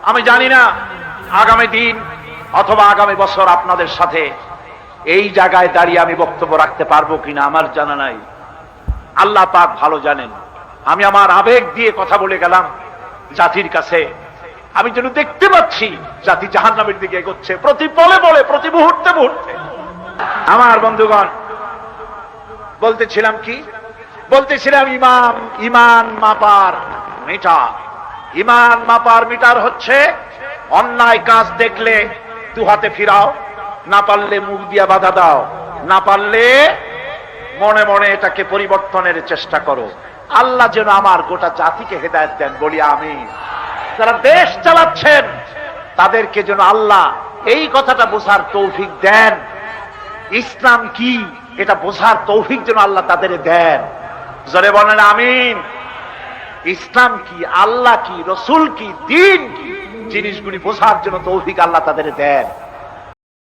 আমি জানি না আগামী দিন অথবা আগামী বছর আপনাদের সাথে এই জায়গায় দাঁড়িয়ে আমি বক্তব্য রাখতে পারবো কিনা আমার জানা নাই। আল্লাহ পাক ভালো জানেন। আমি আমার আবেগ দিয়ে কথা বলে গেলাম জাতির কাছে। আমি যেন দেখতে পাচ্ছি জাতি জাহান্নামের দিকে এগোচ্ছে প্রতি পলে পলে, প্রতি মুহূর্তে মুহূর্তে। আমার বন্ধুগণ, বলতেছিলাম কি? বলতেছিলাম ইমান মাপার মিটার। ইমান মাপার মিটার হচ্ছে অন্যায় কাজ দেখলে দু হাতে ফিরাও, না পারলে মুখ দিয়া বাধা দাও, না পারলে মনে মনে এটাকে পরিবর্তনের চেষ্টা করো। আল্লাহ যেন আমার গোটা জাতিকে হেদায়েত দেন, বলি আমিন। যারা দেশ চালাচ্ছেন তাদেরকে যেন আল্লাহ এই কথাটা বোঝার তৌফিক দেন, ইসলাম কি এটা বোঝার তৌফিক যেন আল্লাহ তাদের দেন। জোরে বলেন আমিন। ইসলাম কি, আল্লাহ কি, রসুল কি, দিন কি, জিনিসগুলি বোঝার জন্য তৌফিক আল্লাহ তাদের দেন।